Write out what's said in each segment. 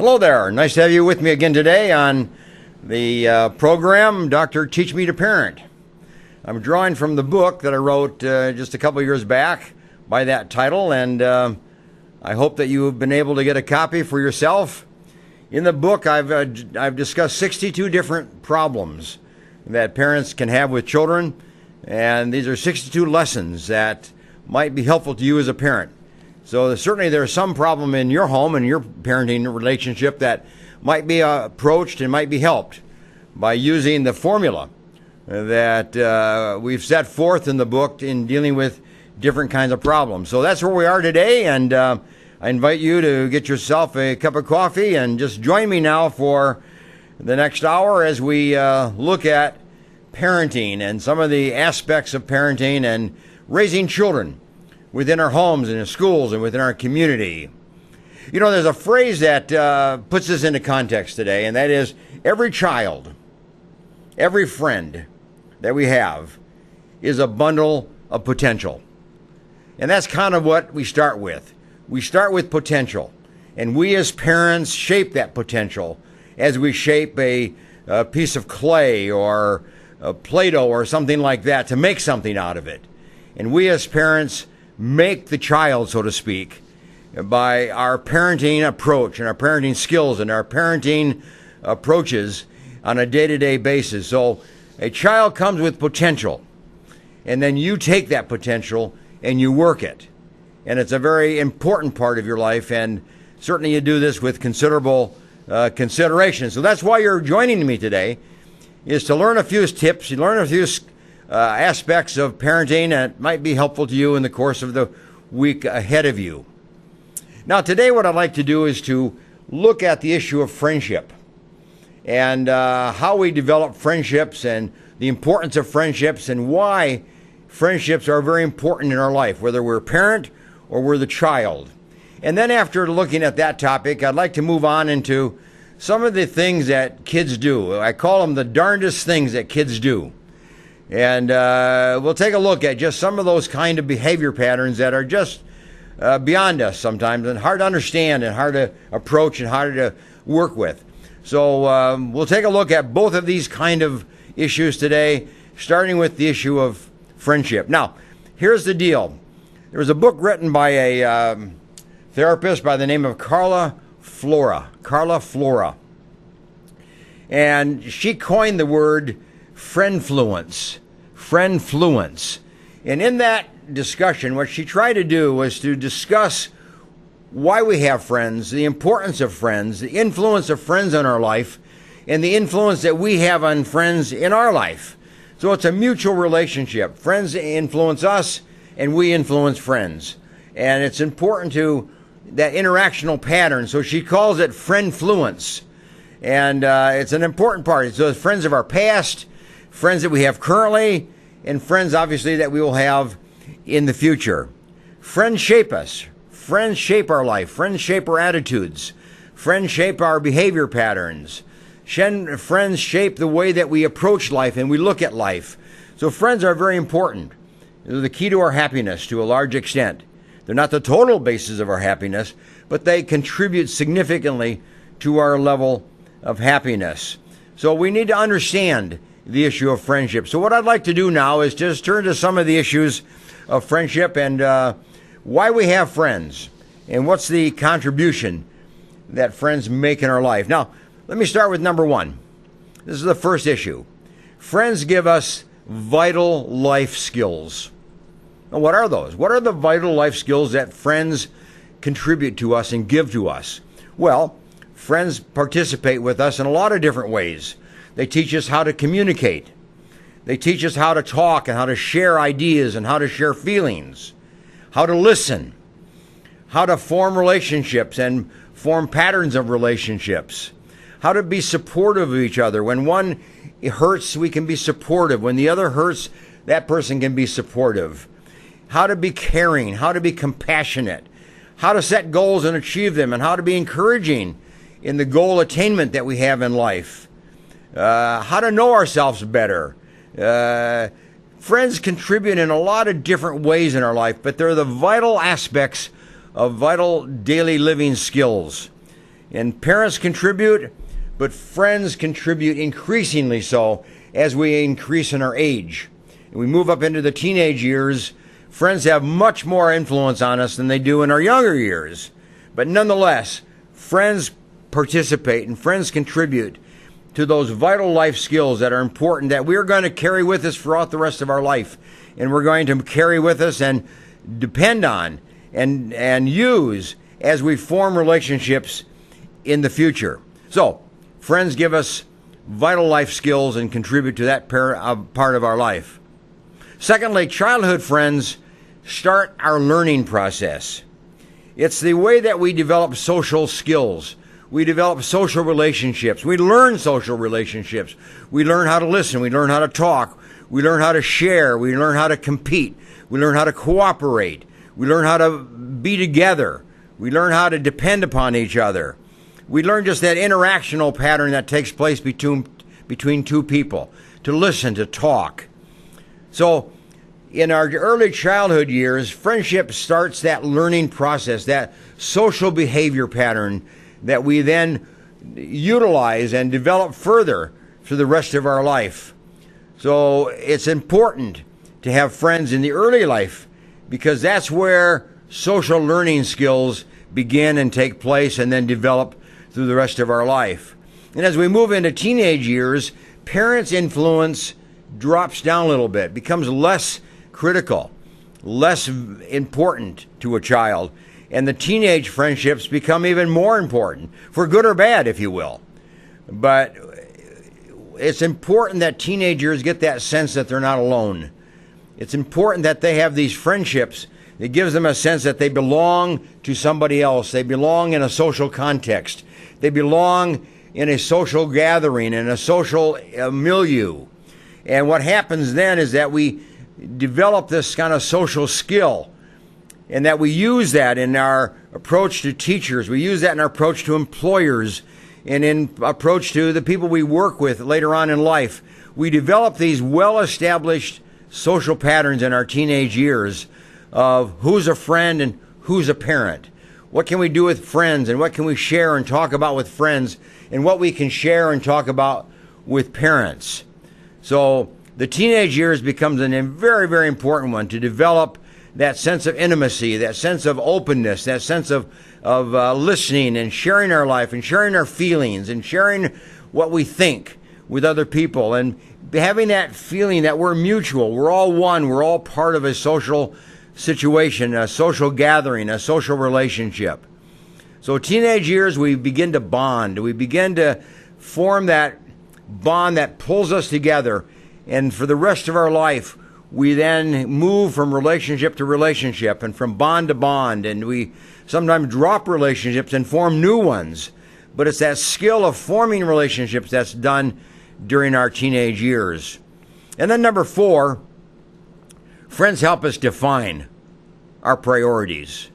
Hello there. Nice to have you with me again today on the program, Dr. Teach Me to Parent. I'm drawing from the book that I wrote just a couple years back by that title, and I hope that you have been able to get a copy for yourself. In the book, I've discussed 62 different problems that parents can have with children, and these are 62 lessons that might be helpful to you as a parent. So certainly there's some problem in your home and your parenting relationship that might be approached and might be helped by using the formula that we've set forth in the book in dealing with different kinds of problems. So that's where we are today, and I invite you to get yourself a cup of coffee and just join me now for the next hour as we look at parenting and some of the aspects of parenting and raising children within our homes and in schools and within our community. You know, there's a phrase that puts this into context today, and that is every child, every friend that we have is a bundle of potential. And that's kind of what we start with. We start with potential, and we as parents shape that potential as we shape a piece of clay or a Play-Doh or something like that to make something out of it. And we as parents make the child, so to speak, by our parenting approach and our parenting skills and our parenting approaches on a day-to-day basis. So a child comes with potential, and then you take that potential and you work it. And it's a very important part of your life, and certainly you do this with considerable consideration. So that's why you're joining me today, is to learn a few tips, you learn a few aspects of parenting that might be helpful to you in the course of the week ahead of you. Now, today what I'd like to do is to look at the issue of friendship and how we develop friendships and the importance of friendships and why friendships are very important in our life, whether we're a parent or we're the child. And then after looking at that topic, I'd like to move on into some of the things that kids do. I call them the darndest things that kids do. And we'll take a look at just some of those kind of behavior patterns that are just beyond us sometimes and hard to understand and hard to approach and hard to work with. So we'll take a look at both of these kind of issues today, starting with the issue of friendship. Now, here's the deal. There was a book written by a therapist by the name of Carla Flora. And she coined the word friendfluence. And in that discussion, what she tried to do was to discuss why we have friends, the importance of friends, the influence of friends in our life, and the influence that we have on friends in our life. So it's a mutual relationship. Friends influence us, and we influence friends. And it's important to that interactional pattern. So she calls it friendfluence. And it's an important part. It's those friends of our past, friends that we have currently, and friends, obviously, that we will have in the future. Friends shape us. Friends shape our life. Friends shape our attitudes. Friends shape our behavior patterns. Friends shape the way that we approach life and we look at life. So friends are very important. They're the key to our happiness to a large extent. They're not the total basis of our happiness, but they contribute significantly to our level of happiness. So we need to understand the issue of friendship. So what I'd like to do now is just turn to some of the issues of friendship and why we have friends and what's the contribution that friends make in our life. Now, let me start with number one. This is the first issue. Friends give us vital life skills. Now, what are those? What are the vital life skills that friends contribute to us and give to us? Well, friends participate with us in a lot of different ways. They teach us how to communicate. They teach us how to talk and how to share ideas and how to share feelings, how to listen, how to form relationships and form patterns of relationships, how to be supportive of each other. When one hurts, we can be supportive. When the other hurts, that person can be supportive. How to be caring, how to be compassionate, how to set goals and achieve them, and how to be encouraging in the goal attainment that we have in life. How to know ourselves better. Friends contribute in a lot of different ways in our life, but they're the vital aspects of vital daily living skills. And parents contribute, but friends contribute increasingly so as we increase in our age. And we move up into the teenage years. Friends have much more influence on us than they do in our younger years. But nonetheless, friends participate and friends contribute to those vital life skills that are important that we're going to carry with us throughout the rest of our life. And we're going to carry with us and depend on and use as we form relationships in the future. So, friends give us vital life skills and contribute to that part of our life. Secondly, childhood friends start our learning process. It's the way that we develop social skills. We develop social relationships. We learn social relationships. We learn how to listen. We learn how to talk. We learn how to share. We learn how to compete. We learn how to cooperate. We learn how to be together. We learn how to depend upon each other. We learn just that interactional pattern that takes place between two people, to listen, to talk. So, in our early childhood years, friendship starts that learning process, that social behavior pattern that we then utilize and develop further for the rest of our life. So it's important to have friends in the early life because that's where social learning skills begin and take place and then develop through the rest of our life. And as we move into teenage years, parents' influence drops down a little bit, becomes less critical, less important to a child. And the teenage friendships become even more important, for good or bad, if you will. But it's important that teenagers get that sense that they're not alone. It's important that they have these friendships that gives them a sense that they belong to somebody else. They belong in a social context. They belong in a social gathering, in a social milieu. And what happens then is that we develop this kind of social skill, and that we use that in our approach to teachers. We use that in our approach to employers and in approach to the people we work with later on in life. We develop these well-established social patterns in our teenage years of who's a friend and who's a parent. What can we do with friends, and what can we share and talk about with friends, and what we can share and talk about with parents. So the teenage years becomes a very, very important one to develop that sense of intimacy, that sense of openness, that sense of listening and sharing our life and sharing our feelings and sharing what we think with other people, and having that feeling that we're mutual, we're all one, we're all part of a social situation, a social gathering, a social relationship. So teenage years, we begin to bond. We begin to form that bond that pulls us together, and for the rest of our life, we then move from relationship to relationship and from bond to bond, and we sometimes drop relationships and form new ones. But it's that skill of forming relationships that's done during our teenage years. And then number 4, friends help us define our priorities.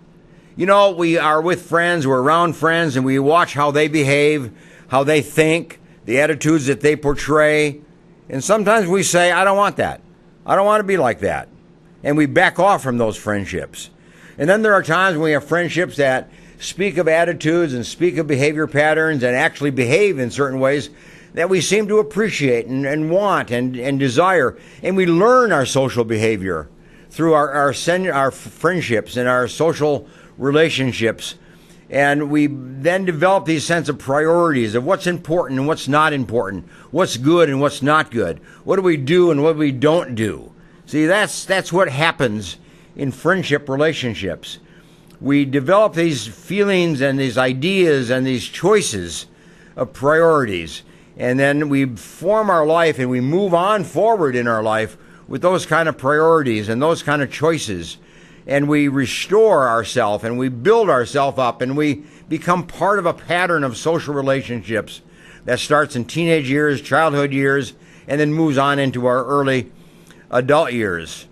You know, we are with friends, we're around friends, and we watch how they behave, how they think, the attitudes that they portray. And sometimes we say, I don't want that. I don't want to be like that. And we back off from those friendships. And then there are times when we have friendships that speak of attitudes and speak of behavior patterns and actually behave in certain ways that we seem to appreciate and want and desire. And we learn our social behavior through our friendships and our social relationships. And we then develop these sense of priorities of what's important and what's not important, what's good and what's not good, what do we do and what we don't do. See, that's what happens in friendship relationships. We develop these feelings and these ideas and these choices of priorities, and then we form our life and we move on forward in our life with those kind of priorities and those kind of choices. And we restore ourselves and we build ourselves up and we become part of a pattern of social relationships that starts in teenage years, childhood years, and then moves on into our early adult years.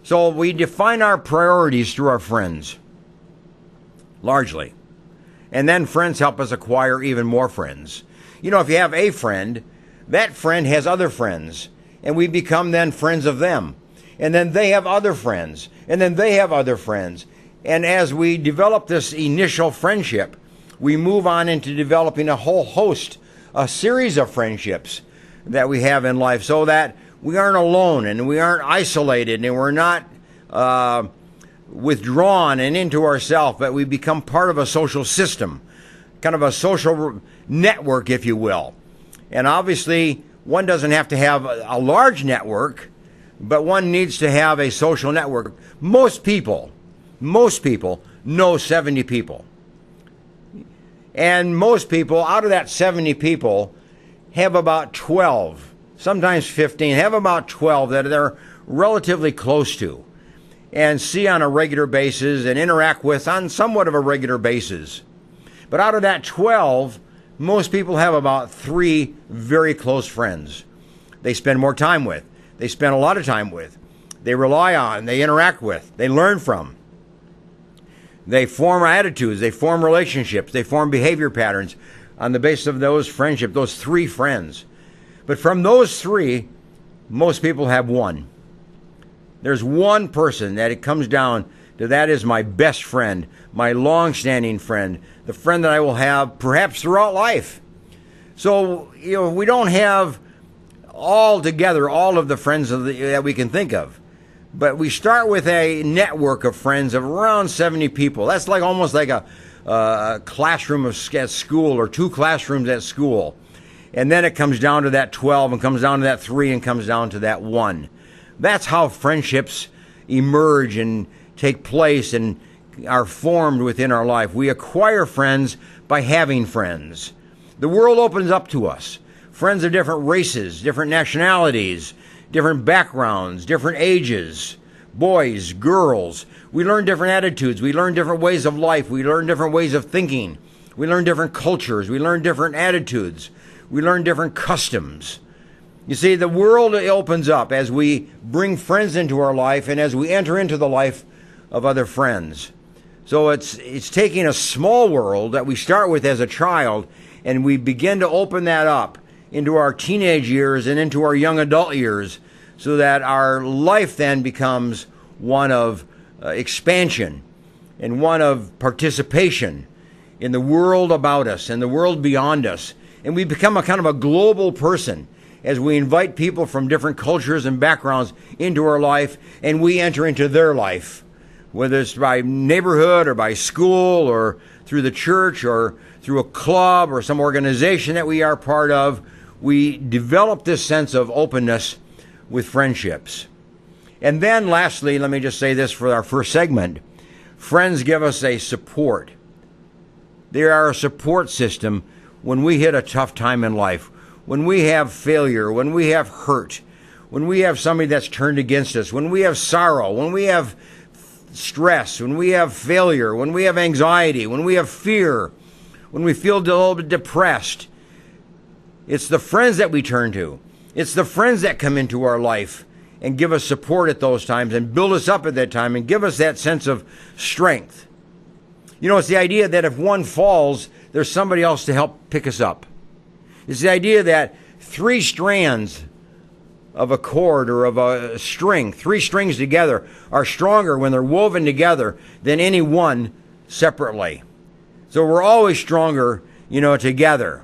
So we define our priorities through our friends, largely. And then friends help us acquire even more friends. You know, if you have a friend, that friend has other friends, and we become then friends of them. And then they have other friends, and then they have other friends. And as we develop this initial friendship, we move on into developing a series of friendships that we have in life, so that we aren't alone and we aren't isolated and we're not withdrawn and into ourselves, but we become part of a social system, kind of a social network, if you will. And obviously, one doesn't have to have a large network, but one needs to have a social network. Most people know 70 people. And most people, out of that 70 people, have about 12, sometimes 15, have about 12 that they're relatively close to and see on a regular basis and interact with on somewhat of a regular basis. But out of that 12, most people have about 3 very close friends they spend more time with. They spend a lot of time with. They rely on, they interact with, they learn from. They form attitudes, they form relationships, they form behavior patterns on the basis of those friendships, those 3 friends. But from those 3, most people have one. There's one person that it comes down to, that is my best friend, my long-standing friend, the friend that I will have perhaps throughout life. So, we don't have all together all of the friends that we can think of. But we start with a network of friends of around 70 people. That's like almost like a classroom at school, or 2 classrooms at school. And then it comes down to that 12 and comes down to that 3 and comes down to that 1. That's how friendships emerge and take place and are formed within our life. We acquire friends by having friends. The world opens up to us. Friends of different races, different nationalities, different backgrounds, different ages, boys, girls. We learn different attitudes. We learn different ways of life. We learn different ways of thinking. We learn different cultures. We learn different attitudes. We learn different customs. You see, the world opens up as we bring friends into our life and as we enter into the life of other friends. So it's taking a small world that we start with as a child, and we begin to open that up into our teenage years and into our young adult years, so that our life then becomes one of expansion and one of participation in the world about us and the world beyond us. And we become a kind of a global person as we invite people from different cultures and backgrounds into our life, and we enter into their life, whether it's by neighborhood or by school or through the church or through a club or some organization that we are part of. We develop this sense of openness with friendships. And then lastly, let me just say this for our first segment. Friends give us a support. They are a support system when we hit a tough time in life, when we have failure, when we have hurt, when we have somebody that's turned against us, when we have sorrow, when we have stress, when we have failure, when we have anxiety, when we have fear, when we feel a little bit depressed. It's the friends that we turn to. It's the friends that come into our life and give us support at those times and build us up at that time and give us that sense of strength. It's the idea that if one falls, there's somebody else to help pick us up. It's the idea that 3 strands of a cord or of a string, 3 strings together, are stronger when they're woven together than any one separately. So we're always stronger, together.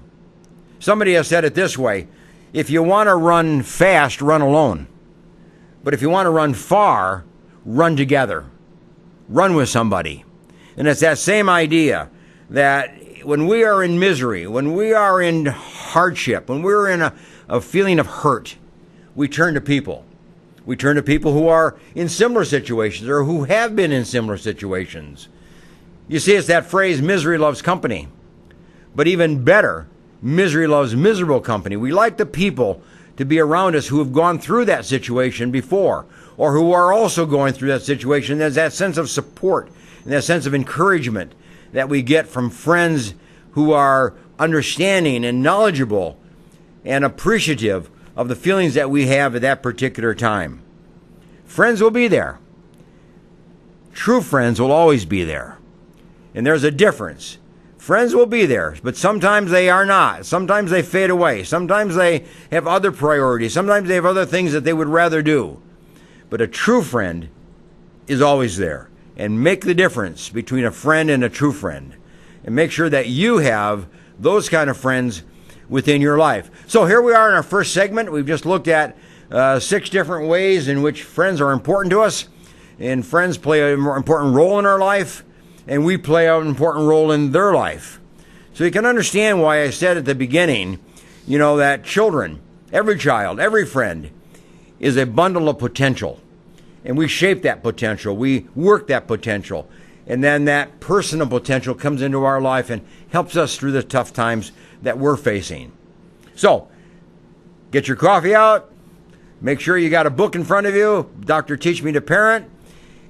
Somebody has said it this way: if you want to run fast, run alone. But if you want to run far, run together. Run with somebody. And it's that same idea that when we are in misery, when we are in hardship, when we're in a feeling of hurt, we turn to people. We turn to people who are in similar situations or who have been in similar situations. You see, it's that phrase, misery loves company. But even better, misery loves miserable company. We like the people to be around us who have gone through that situation before, or who are also going through that situation. There's that sense of support and that sense of encouragement that we get from friends who are understanding and knowledgeable and appreciative of the feelings that we have at that particular time. Friends will be there. True friends will always be there. And there's a difference. Friends will be there, but sometimes they are not. Sometimes they fade away. Sometimes they have other priorities. Sometimes they have other things that they would rather do. But a true friend is always there. And make the difference between a friend and a true friend. and make sure that you have those kind of friends within your life. So here we are in our first segment. We've just looked at 6 different ways in which friends are important to us, and friends play an important role in our life, and we play an important role in their life. So you can understand why I said at the beginning, that children, every child, every friend is a bundle of potential. And we shape that potential. We work that potential. And then that personal potential comes into our life and helps us through the tough times that we're facing. So, get your coffee out. Make sure you got a book in front of you, Dr. Teach Me to Parent.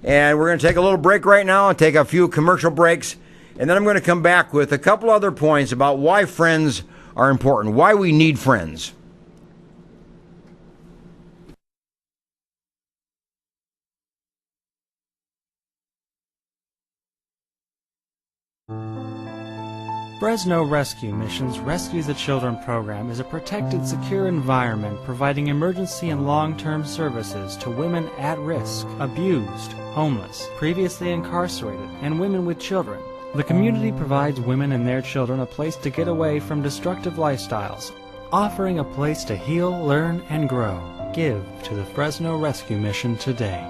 And we're going to take a little break right now and take a few commercial breaks. And then I'm going to come back with a couple other points about why friends are important, why we need friends. Fresno Rescue Mission's Rescue the Children program is a protected, secure environment providing emergency and long-term services to women at risk, abused, homeless, previously incarcerated, and women with children. The community provides women and their children a place to get away from destructive lifestyles, offering a place to heal, learn, and grow. Give to the Fresno Rescue Mission today.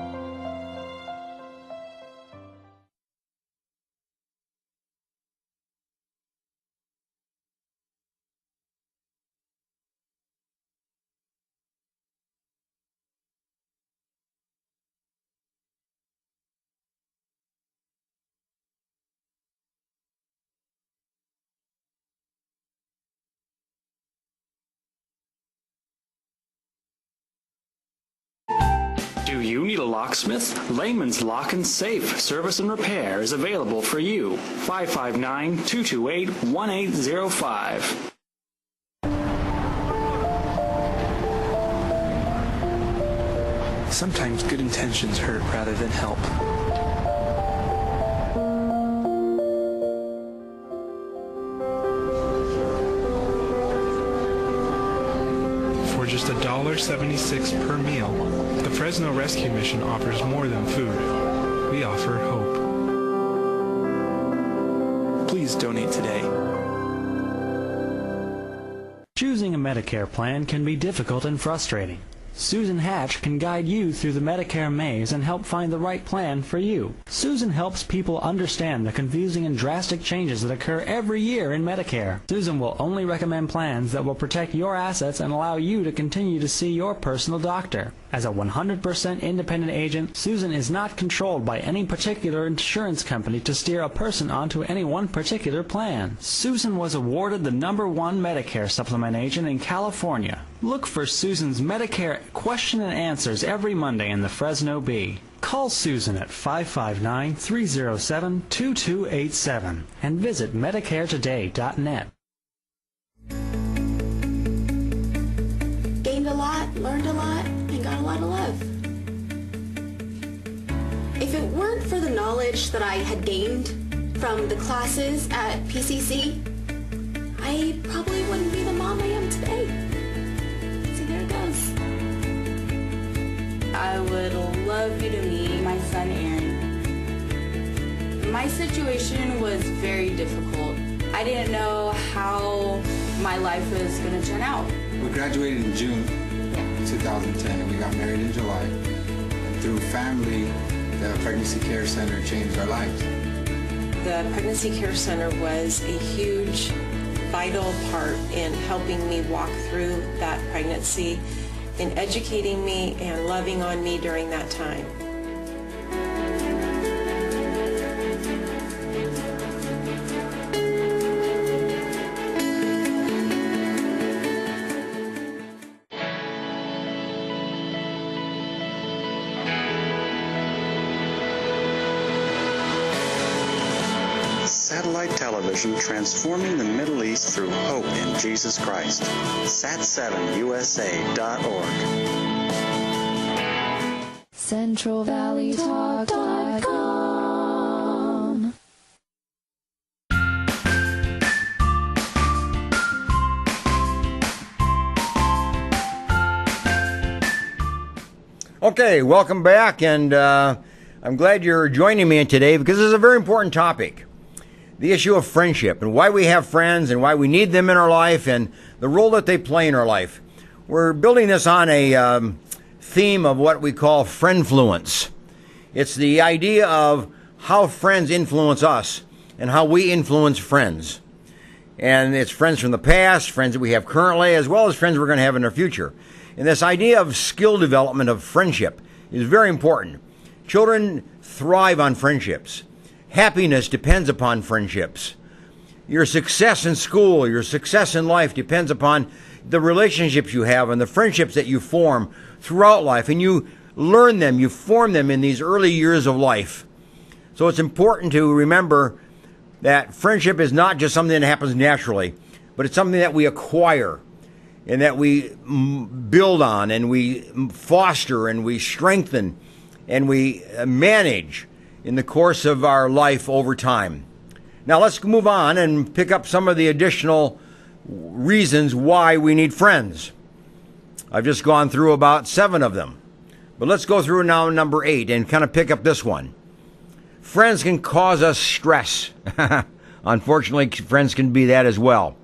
Do you need a locksmith? Layman's Lock and Safe Service and Repair is available for you. 559-228-1805. Sometimes good intentions hurt rather than help. For just $1.76 per meal, the Fresno Rescue Mission offers more than food. We offer hope. Please donate today. Choosing a Medicare plan can be difficult and frustrating. Susan Hatch can guide you through the Medicare maze and help find the right plan for you. Susan helps people understand the confusing and drastic changes that occur every year in Medicare. Susan will only recommend plans that will protect your assets and allow you to continue to see your personal doctor. As a 100% independent agent, Susan is not controlled by any particular insurance company to steer a person onto any one particular plan. Susan was awarded the #1 Medicare supplement agent in California. Look for Susan's Medicare question and answers every Monday in the Fresno Bee. Call Susan at 559-307-2287 and visit MedicareToday.net. Gained a lot, learned a lot, and got a lot of love. If it weren't for the knowledge that I had gained from the classes at PCC, I probably wouldn't be the mom I am today. See, there it goes. I would love you to meet my son, Aaron. My situation was very difficult. I didn't know how my life was going to turn out. We graduated in June 2010 and we got married in July. And through family, the Pregnancy Care Center changed our lives. The Pregnancy Care Center was a huge, vital part in helping me walk through that pregnancy, in educating me and loving on me during that time. Satellite television transforming the Middle East through hope in Jesus Christ. Sat7USA.org. CentralValleyTalk.com. Okay, welcome back, and I'm glad you're joining me today because this is a very important topic. the issue of friendship and why we have friends and why we need them in our life and the role that they play in our life. We're building this on a theme of what we call friendfluence. It's the idea of how friends influence us and how we influence friends. And it's friends from the past, friends that we have currently, as well as friends we're going to have in our future. And this idea of skill development of friendship is very important. Children thrive on friendships. Happiness depends upon friendships. Your success in school, your success in life depends upon the relationships you have and the friendships that you form throughout life. And you learn them, you form them in these early years of life. So it's important to remember that friendship is not just something that happens naturally, but it's something that we acquire and that we build on and we foster and we strengthen and we manage in the course of our life over time. Now let's move on and pick up some of the additional reasons why we need friends. I've just gone through about 7 of them, but let's go through now number 8 and kind of pick up this one. Friends can cause us stress. Unfortunately, friends can be that as well.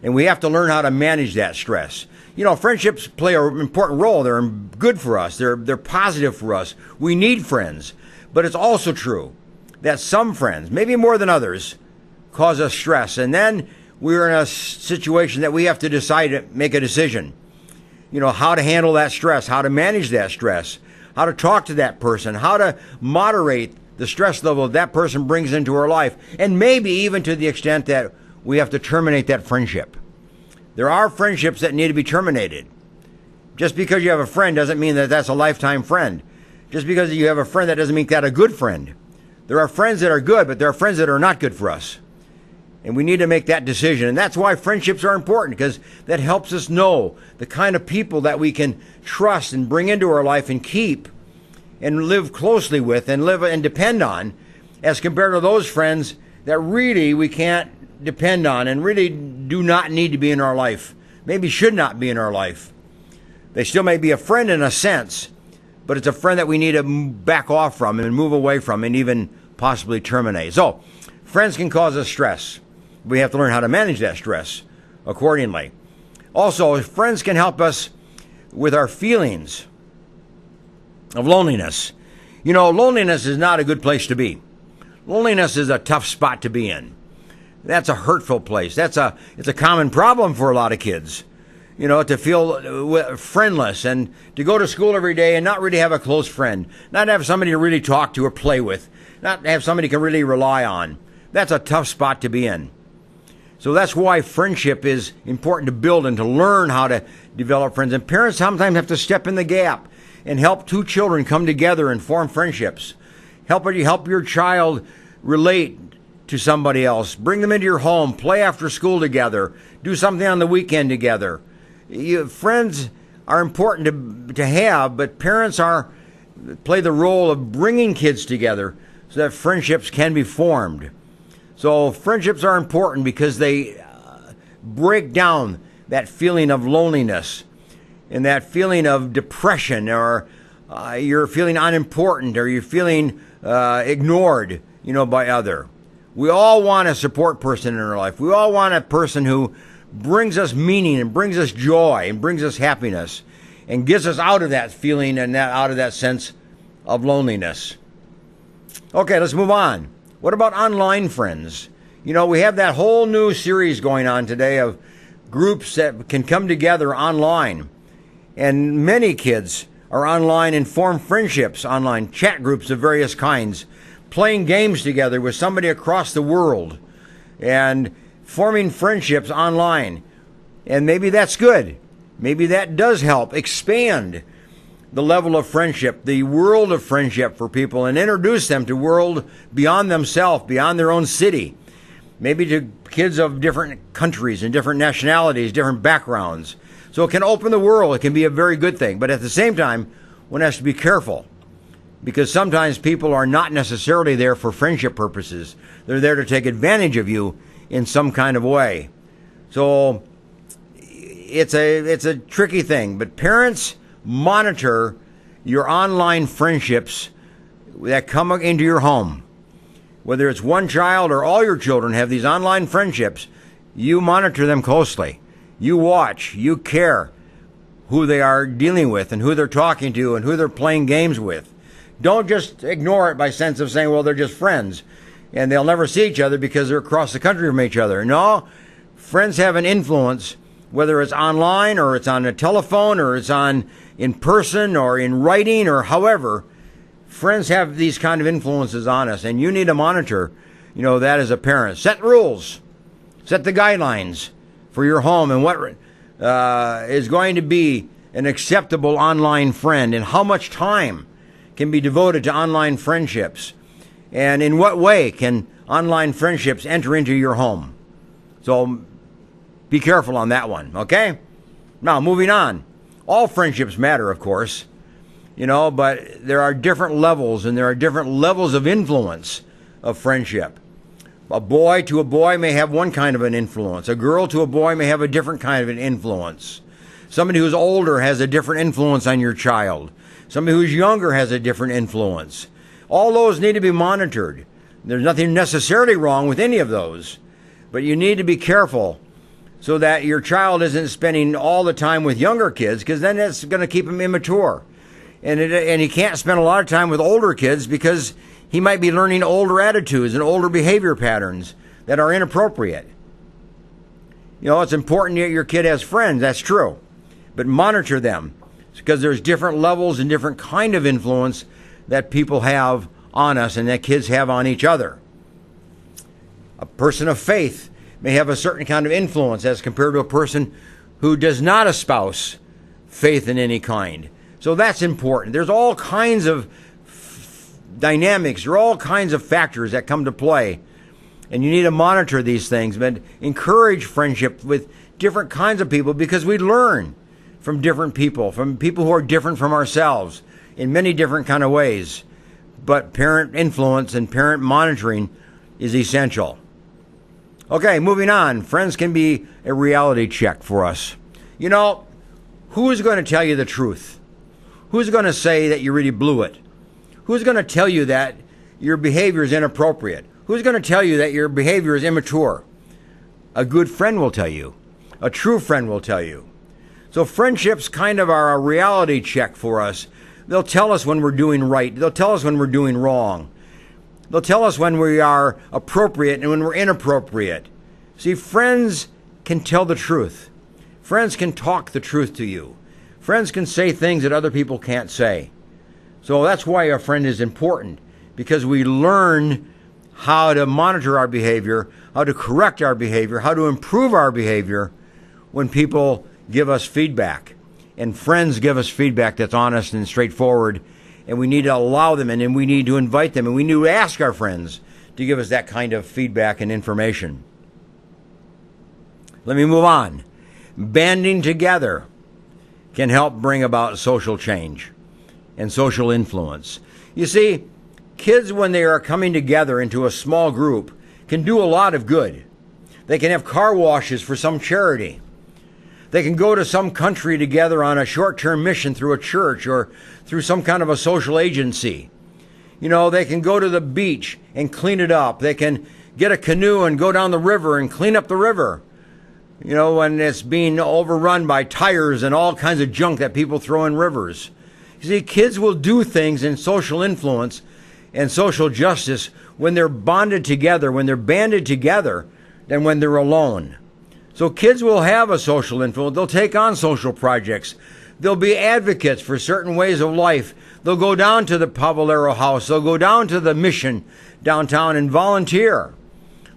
And we have to learn how to manage that stress. You know, friendships play an important role. They're good for us. They're positive for us. We need friends. But it's also true that some friends, maybe more than others, cause us stress. And then we're in a situation that we have to decide to make a decision. You know, how to handle that stress, how to manage that stress, how to talk to that person, how to moderate the stress level that person brings into our life, and maybe even to the extent that we have to terminate that friendship. There are friendships that need to be terminated. Just because you have a friend doesn't mean that that's a lifetime friend. Just because you have a friend, that doesn't make that a good friend. There are friends that are good, but there are friends that are not good for us. And we need to make that decision. And that's why friendships are important, because that helps us know the kind of people that we can trust and bring into our life and keep and live closely with and live and depend on, as compared to those friends that really we can't depend on and really do not need to be in our life, maybe should not be in our life. They still may be a friend in a sense, but it's a friend that we need to back off from and move away from and even possibly terminate. So, friends can cause us stress. We have to learn how to manage that stress accordingly. Also, friends can help us with our feelings of loneliness. You know, loneliness is not a good place to be. Loneliness is a tough spot to be in. That's a hurtful place. It's a common problem for a lot of kids. You know, to feel friendless and to go to school every day and not really have a close friend, not have somebody to really talk to or play with, not have somebody you can really rely on. That's a tough spot to be in. So that's why friendship is important to build and to learn how to develop friends. And parents sometimes have to step in the gap and help 2 children come together and form friendships. Help your child relate to somebody else. Bring them into your home. Play after school together. Do something on the weekend together. Friends are important to have, but parents play the role of bringing kids together so that friendships can be formed. So friendships are important because they break down that feeling of loneliness and that feeling of depression, or you're feeling unimportant, or you're feeling ignored, by other. We all want a support person in our life. We all want a person who brings us meaning and brings us joy and brings us happiness and gets us out of that feeling and out of that sense of loneliness. Okay, let's move on. What about online friends? We have that whole new series going on today of groups that can come together online. And many kids are online and form friendships online, chat groups of various kinds, playing games together with somebody across the world and forming friendships online. And maybe that's good. Maybe that does help expand the level of friendship, the world of friendship for people, and introduce them to world beyond themselves, beyond their own city. Maybe to kids of different countries and different nationalities, different backgrounds. So it can open the world. It can be a very good thing. But at the same time, one has to be careful, because sometimes people are not necessarily there for friendship purposes. They're there to take advantage of you in some kind of way. So it's a tricky thing. But parents, monitor your online friendships that come into your home. whether it's one child or all your children have these online friendships, you monitor them closely. You watch, you care who they are dealing with and who they're talking to and who they're playing games with. Don't just ignore it by sense of saying, well, they're just friends and they'll never see each other because they're across the country from each other. No, friends have an influence, whether it's online or it's on a telephone or it's on in person or in writing or however. Friends have these kind of influences on us, and you need to monitor, that as a parent. Set rules. Set the guidelines for your home and what is going to be an acceptable online friend and how much time can be devoted to online friendships. And in what way can online friendships enter into your home? So be careful on that one, okay? Now, moving on. All friendships matter, of course. But there are different levels and there are different levels of influence of friendship. A boy to a boy may have one kind of an influence. A girl to a boy may have a different kind of an influence. Somebody who's older has a different influence on your child. Somebody who's younger has a different influence. All those need to be monitored. There's nothing necessarily wrong with any of those. But you need to be careful so that your child isn't spending all the time with younger kids, because then that's going to keep him immature. And he can't spend a lot of time with older kids because he might be learning older attitudes and older behavior patterns that are inappropriate. It's important that your kid has friends, that's true. But monitor them, because there's different levels and different kind of influence that people have on us and that kids have on each other. A person of faith may have a certain kind of influence as compared to a person who does not espouse faith in any kind. So that's important. There's all kinds of dynamics, there are all kinds of factors that come to play. And you need to monitor these things, but encourage friendship with different kinds of people, because we learn from different people who are different from ourselves in many different kind of ways. But parent influence and parent monitoring is essential. Okay, moving on. Friends can be a reality check for us. Who is going to tell you the truth? Who's going to say that you really blew it? Who's going to tell you that your behavior is inappropriate? Who's going to tell you that your behavior is immature? A good friend will tell you. A true friend will tell you. So friendships kind of are a reality check for us. They'll tell us when we're doing right. They'll tell us when we're doing wrong. They'll tell us when we are appropriate and when we're inappropriate. See, friends can tell the truth. Friends can talk the truth to you. Friends can say things that other people can't say. So that's why a friend is important, because we learn how to monitor our behavior, how to correct our behavior, how to improve our behavior when people give us feedback. And friends give us feedback that's honest and straightforward, and we need to allow them, and then we need to invite them, and we need to ask our friends to give us that kind of feedback and information. Let me move on. Banding together can help bring about social change and social influence. You see, kids, when they are coming together into a small group, can do a lot of good. They can have car washes for some charity. They can go to some country together on a short-term mission through a church or through some kind of a social agency. They can go to the beach and clean it up. They can get a canoe and go down the river and clean up the river. When it's being overrun by tires and all kinds of junk that people throw in rivers. You see, kids will do things in social influence and social justice when they're bonded together, when they're banded together, than when they're alone. So kids will have a social influence. They'll take on social projects. They'll be advocates for certain ways of life. They'll go down to the Pavalero house. They'll go down to the mission downtown and volunteer.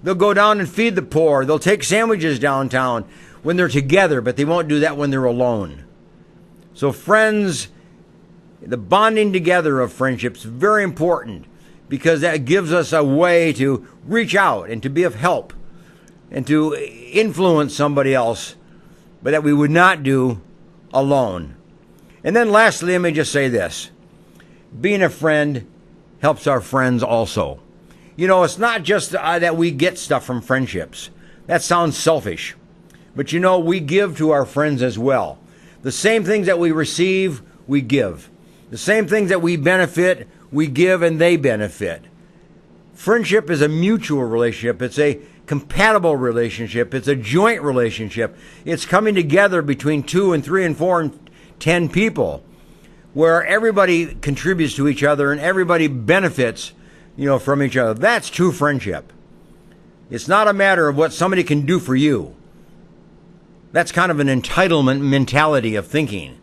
They'll go down and feed the poor. They'll take sandwiches downtown when they're together, but they won't do that when they're alone. So friends, the bonding together of friendships is very important, because that gives us a way to reach out and to be of help and to influence somebody else, but that we would not do alone. And then lastly, let me just say this. Being a friend helps our friends also. It's not just that we get stuff from friendships. That sounds selfish. But we give to our friends as well. The same things that we receive, we give. The same things that we benefit, we give and they benefit. Friendship is a mutual relationship. It's a compatible relationship. It's a joint relationship. It's coming together between 2 and 3 and 4 and 10 people where everybody contributes to each other and everybody benefits, from each other. That's true friendship. It's not a matter of what somebody can do for you. That's kind of an entitlement mentality of thinking.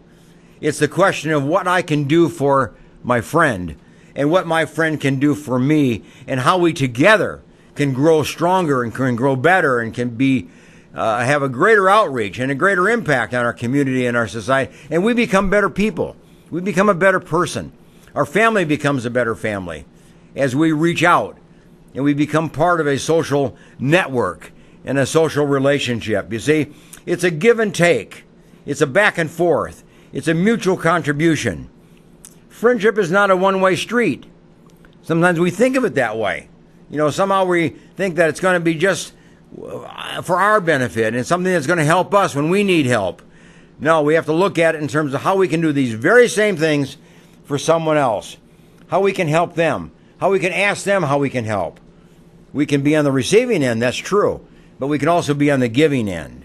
It's the question of what I can do for my friend and what my friend can do for me and how we together can grow stronger and can grow better and can be have a greater outreach and a greater impact on our community and our society. And we become better people. We become a better person. Our family becomes a better family as we reach out and we become part of a social network and a social relationship. You see, it's a give and take. It's a back and forth. It's a mutual contribution. Friendship is not a one-way street. Sometimes we think of it that way. Somehow we think that it's going to be just for our benefit and something that's going to help us when we need help. No, we have to look at it in terms of how we can do these very same things for someone else. How we can help them. How we can ask them how we can help. We can be on the receiving end, that's true. But we can also be on the giving end.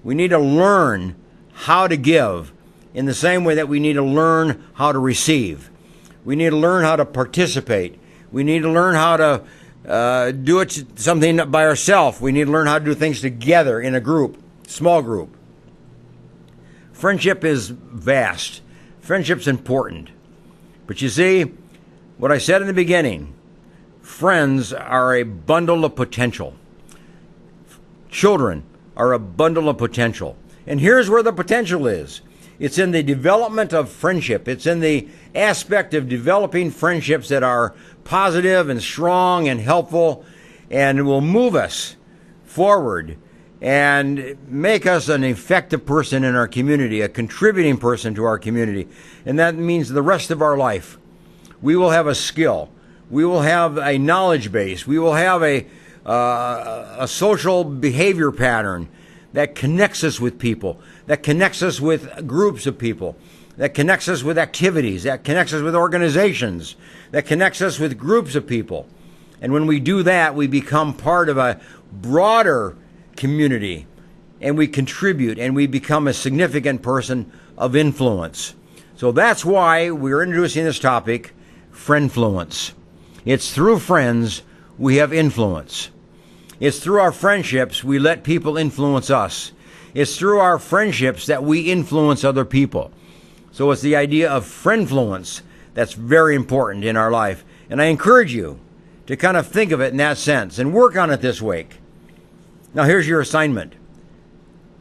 We need to learn how to give in the same way that we need to learn how to receive. We need to learn how to participate. We need to learn how to do something by ourselves. We need to learn how to do things together in a group, small group. Friendship is vast. Friendship's important. But you see, what I said in the beginning, friends are a bundle of potential. Children are a bundle of potential. And here's where the potential is. It's in the development of friendship. It's in the aspect of developing friendships that are positive and strong and helpful and will move us forward and make us an effective person in our community, a contributing person to our community. And that means the rest of our life. We will have a skill. We will have a knowledge base. We will have a social behavior pattern that connects us with people, that connects us with groups of people, that connects us with activities, that connects us with organizations, that connects us with groups of people. And when we do that, we become part of a broader community, and we contribute, and we become a significant person of influence. So that's why we're introducing this topic, friendfluence. It's through friends we have influence. It's through our friendships we let people influence us. It's through our friendships that we influence other people. So it's the idea of friendfluence that's very important in our life. And I encourage you to kind of think of it in that sense and work on it this week. Now here's your assignment.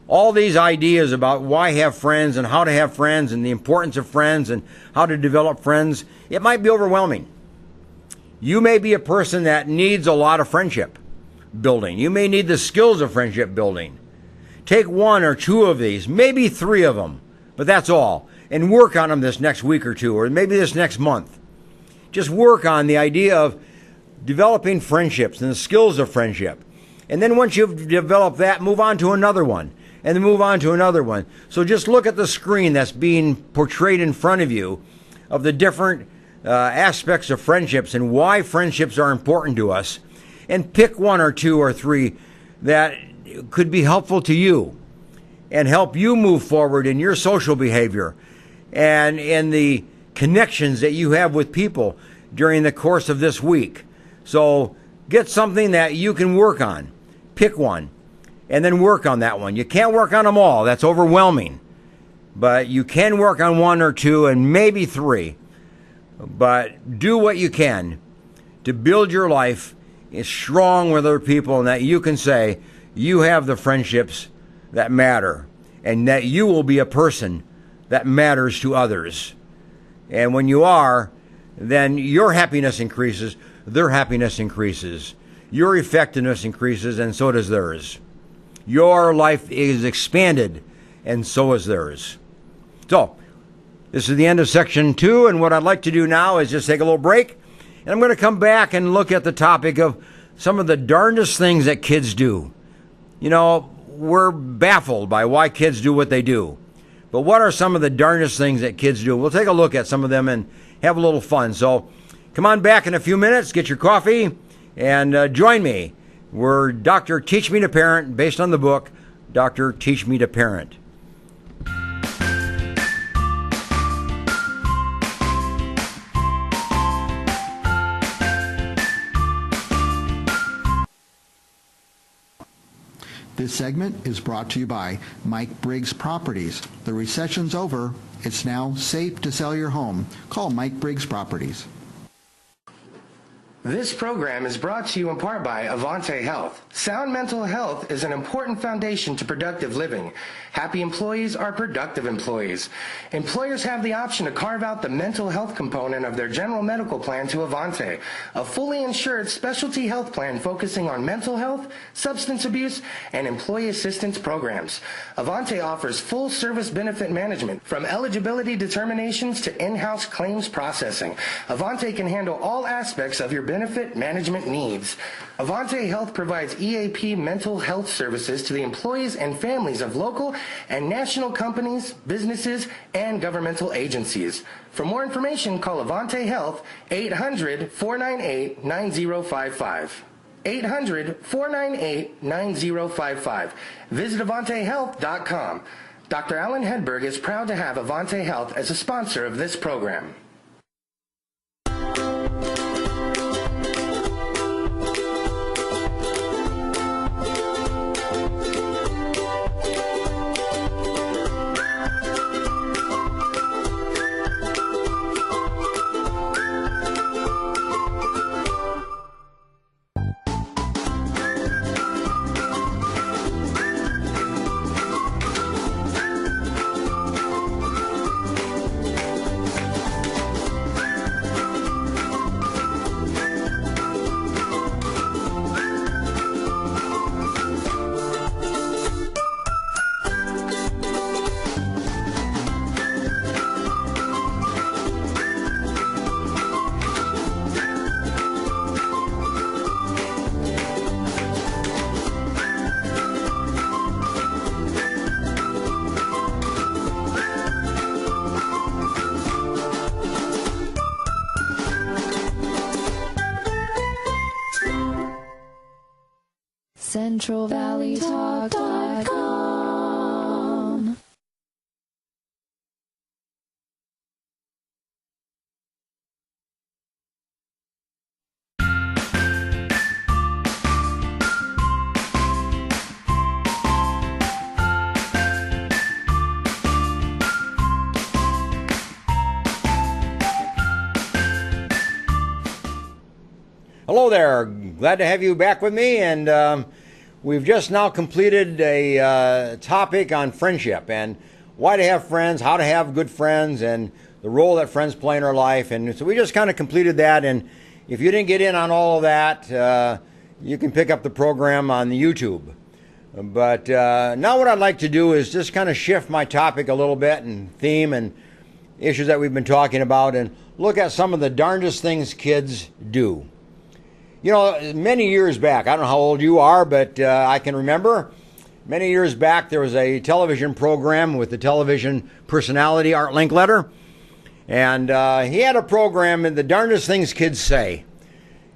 All these ideas about why have friends and how to have friends and the importance of friends and how to develop friends, it might be overwhelming. You may be a person that needs a lot of friendship building. You may need the skills of friendship building. Take 1 or 2 of these, maybe 3 of them, but that's all. And work on them this next week or 2, or maybe this next month. Just work on the idea of developing friendships and the skills of friendship. And then once you've developed that, move on to another one. And then move on to another one. So just look at the screen that's being portrayed in front of you of the different aspects of friendships and why friendships are important to us. And pick 1 or 2 or 3 that could be helpful to you and help you move forward in your social behavior and in the connections that you have with people during the course of this week. So get something that you can work on. Pick one and then work on that one. You can't work on them all. That's overwhelming. But you can work on 1 or 2 and maybe 3. But do what you can to build your life strong with other people and that you can say you have the friendships that matter and that you will be a person that matters to others. And when you are, then your happiness increases, their happiness increases, your effectiveness increases, and so does theirs. Your life is expanded, and so is theirs. So, this is the end of section 2, and what I'd like to do now is just take a little break, and I'm going to come back and look at the topic of some of the darndest things that kids do. You know, we're baffled by why kids do what they do. But what are some of the darndest things that kids do? We'll take a look at some of them and have a little fun. So come on back in a few minutes, get your coffee, And join me. We're Dr. Teach Me to Parent, based on the book, Dr. Teach Me to Parent. This segment is brought to you by Mike Briggs Properties. The recession's over. It's now safe to sell your home. Call Mike Briggs Properties. This program is brought to you in part by Avante Health. Sound mental health is an important foundation to productive living. Happy employees are productive employees. Employers have the option to carve out the mental health component of their general medical plan to Avante, a fully insured specialty health plan focusing on mental health, substance abuse, and employee assistance programs. Avante offers full service benefit management, from eligibility determinations to in-house claims processing. Avante can handle all aspects of your benefit management needs. Avante Health provides EAP mental health services to the employees and families of local and national companies, businesses, and governmental agencies. For more information, call Avante Health 800-498-9055. 800-498-9055. Visit AvanteHealth.com. Dr. Alan Hedberg is proud to have Avante Health as a sponsor of this program. CentralValleyTalk.com. Hello there. Glad to have you back with me. And we've just now completed a topic on friendship and why to have friends, how to have good friends, and the role that friends play in our life. And so we just kind of completed that. And if you didn't get in on all of that, you can pick up the program on the YouTube. But now what I'd like to do is just kind of shift my topic a little bit and theme and issues that we've been talking about and look at some of the darndest things kids do. You know, many years back, I don't know how old you are, but I can remember many years back there was a television program with the television personality Art Linkletter. And he had a program, and the darndest things kids say.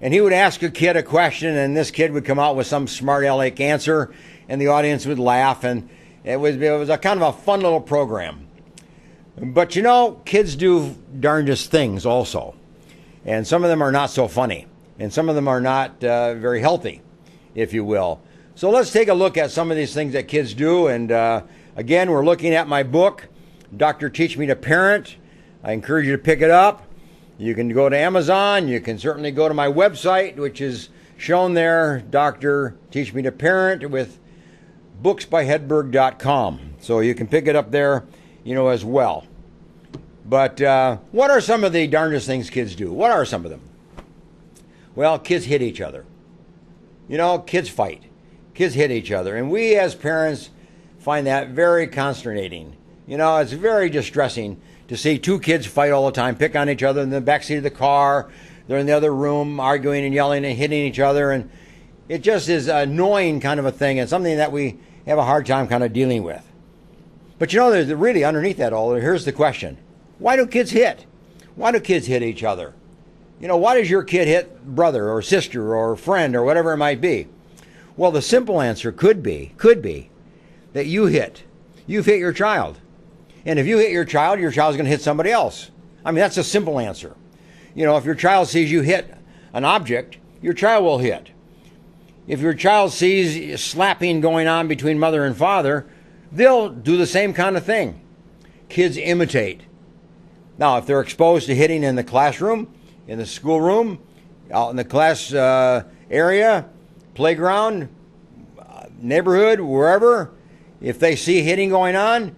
And he would ask a kid a question, and this kid would come out with some smart aleck answer, and the audience would laugh. And it was a kind of a fun little program. But you know, kids do darndest things also. And some of them are not so funny. And some of them are not very healthy, if you will. So let's take a look at some of these things that kids do. And again, we're looking at my book, Dr. Teach Me to Parent. I encourage you to pick it up. You can go to Amazon. You can certainly go to my website, which is shown there, Dr. Teach Me to Parent, with booksbyhedberg.com. So you can pick it up there, you know, as well. But what are some of the darndest things kids do? What are some of them? Well, kids hit each other. You know, kids fight. Kids hit each other. And we as parents find that very consternating. You know, it's very distressing to see two kids fight all the time, pick on each other in the backseat of the car. They're in the other room arguing and yelling and hitting each other. And it just is an annoying kind of a thing and something that we have a hard time kind of dealing with. But you know, there's really underneath that all, here's the question. Why do kids hit? Why do kids hit each other? Why does your kid hit brother or sister or friend or whatever it might be? Well, the simple answer could be that you've hit your child. And if you hit your child's going to hit somebody else. I mean, that's a simple answer. If your child sees you hit an object, your child will hit. If your child sees slapping going on between mother and father, they'll do the same kind of thing. Kids imitate. Now, if they're exposed to hitting in the classroom, in the schoolroom, out in the class area, playground, neighborhood, wherever, if they see hitting going on,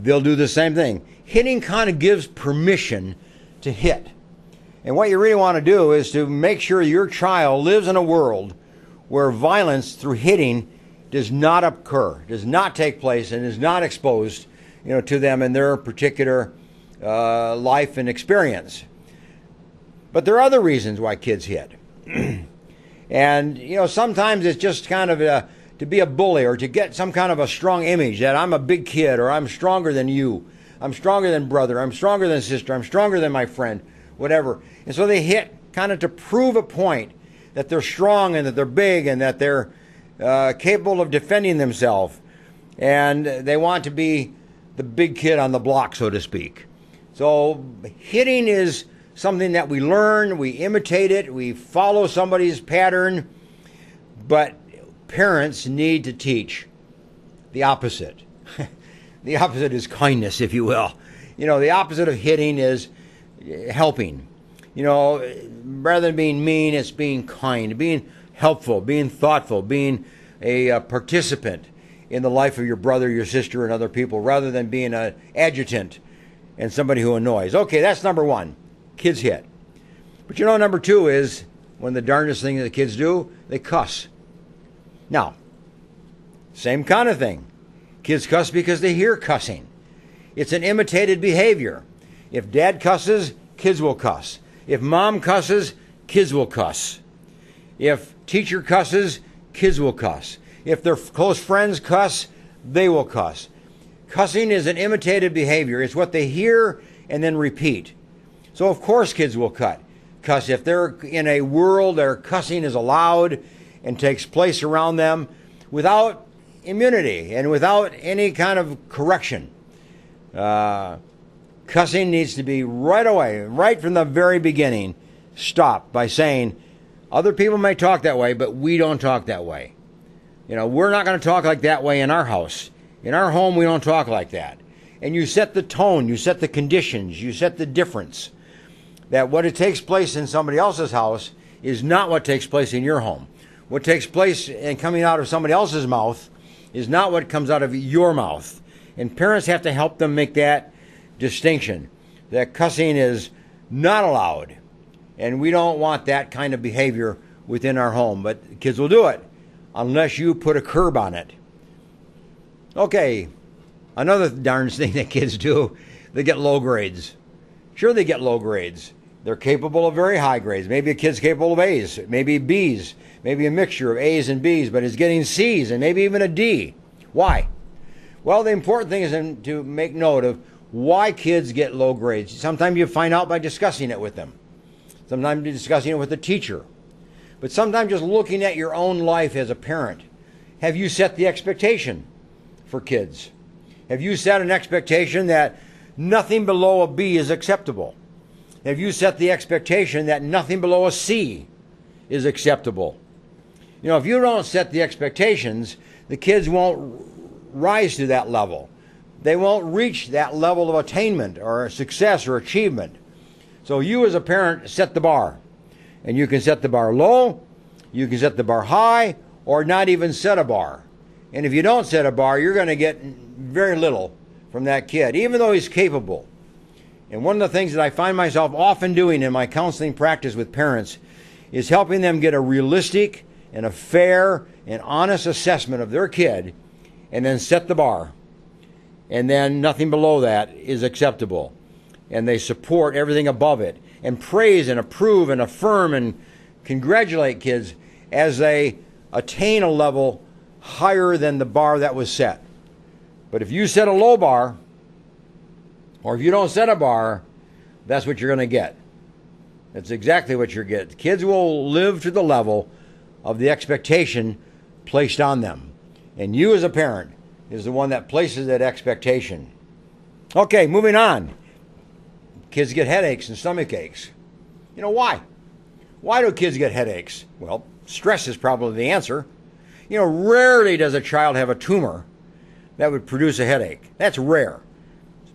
they'll do the same thing. Hitting kind of gives permission to hit. And what you really want to do is to make sure your child lives in a world where violence through hitting does not occur, does not take place, and is not exposed, to them in their particular life and experience. But there are other reasons why kids hit. And, sometimes it's just kind of to be a bully or to get some kind of a strong image that I'm a big kid or I'm stronger than you. I'm stronger than brother. I'm stronger than sister. I'm stronger than my friend, whatever. And so they hit kind of to prove a point that they're strong and that they're big and that they're capable of defending themselves. And they want to be the big kid on the block, so to speak. So hitting is something that we learn, we imitate it, we follow somebody's pattern, but parents need to teach the opposite. The opposite is kindness, if you will. The opposite of hitting is helping. Rather than being mean, it's being kind, being helpful, being thoughtful, being a participant in the life of your brother, your sister, and other people, rather than being an adjutant and somebody who annoys. Okay, that's number one. Kids hit. But number two is, one of the darndest things that kids do, they cuss. Now, same kind of thing. Kids cuss because they hear cussing. It's an imitated behavior. If dad cusses, kids will cuss. If mom cusses, kids will cuss. If teacher cusses, kids will cuss. If their close friends cuss, they will cuss. Cussing is an imitated behavior. It's what they hear and then repeat. So of course kids will cuss. If they're in a world where cussing is allowed and takes place around them without immunity and without any kind of correction. Cussing needs to be right away, right from the very beginning, stopped by saying, other people may talk that way, but we don't talk that way. We're not going to talk like that way in our house. In our home, we don't talk like that. And you set the tone, you set the conditions, you set the difference. That what it takes place in somebody else's house is not what takes place in your home. What takes place and coming out of somebody else's mouth is not what comes out of your mouth. And parents have to help them make that distinction, that cussing is not allowed. And we don't want that kind of behavior within our home. But kids will do it unless you put a curb on it. Okay, another darn thing that kids do, they get low grades. Sure, they get low grades. They're capable of very high grades. Maybe a kid's capable of A's, maybe B's, maybe a mixture of A's and B's, but is getting C's and maybe even a D. Why? Well, the important thing is to make note of why kids get low grades. Sometimes you find out by discussing it with them. Sometimes you're discussing it with the teacher. But sometimes just looking at your own life as a parent. Have you set the expectation for kids? Have you set an expectation that nothing below a B is acceptable? Have you set the expectation that nothing below a C is acceptable? If you don't set the expectations, the kids won't rise to that level. They won't reach that level of attainment or success or achievement. So you as a parent set the bar. And you can set the bar low, you can set the bar high, or not even set a bar. And if you don't set a bar, you're going to get very little from that kid, even though he's capable. And one of the things that I find myself often doing in my counseling practice with parents is helping them get a realistic and a fair and honest assessment of their kid, and then set the bar. And then nothing below that is acceptable. And they support everything above it, and praise and approve and affirm and congratulate kids as they attain a level higher than the bar that was set. But if you set a low bar, or if you don't set a bar, that's what you're going to get. That's exactly what you're getting. Kids will live to the level of the expectation placed on them. And you as a parent is the one that places that expectation. Okay, moving on. Kids get headaches and stomach aches. You know why? Why do kids get headaches? Well, stress is probably the answer. You know, rarely does a child have a tumor that would produce a headache. That's rare.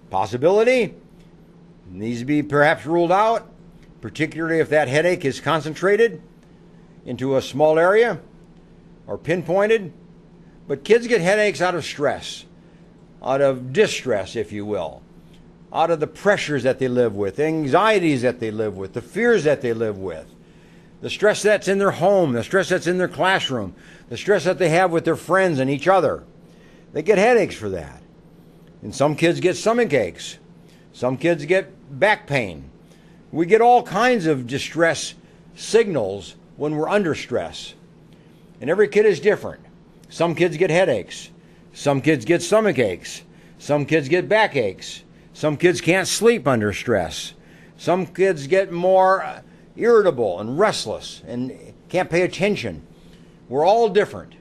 Possibility needs to be perhaps ruled out, particularly if that headache is concentrated into a small area or pinpointed. But kids get headaches out of stress, out of distress, if you will, out of the pressures that they live with, the anxieties that they live with, the fears that they live with, the stress that's in their home, the stress that's in their classroom, the stress that they have with their friends and each other. They get headaches for that. And some kids get stomach aches. Some kids get back pain. We get all kinds of distress signals when we're under stress. And every kid is different. Some kids get headaches. Some kids get stomach aches. Some kids get back aches. Some kids can't sleep under stress. Some kids get more irritable and restless and can't pay attention. We're all different.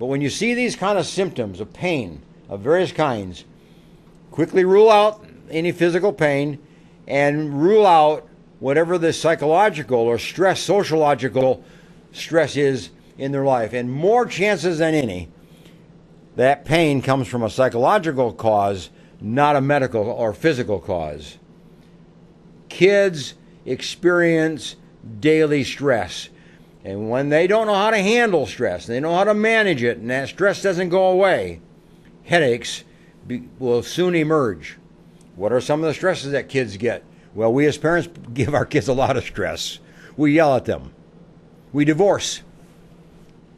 But when you see these kind of symptoms of pain of various kinds, quickly rule out any physical pain and rule out whatever the psychological or stress, sociological stress is in their life. And more chances than any, that pain comes from a psychological cause, not a medical or physical cause. Kids experience daily stress. And when they don't know how to handle stress, they know how to manage it, and that stress doesn't go away, headaches will soon emerge. What are some of the stresses that kids get? Well, we as parents give our kids a lot of stress. We yell at them. We divorce.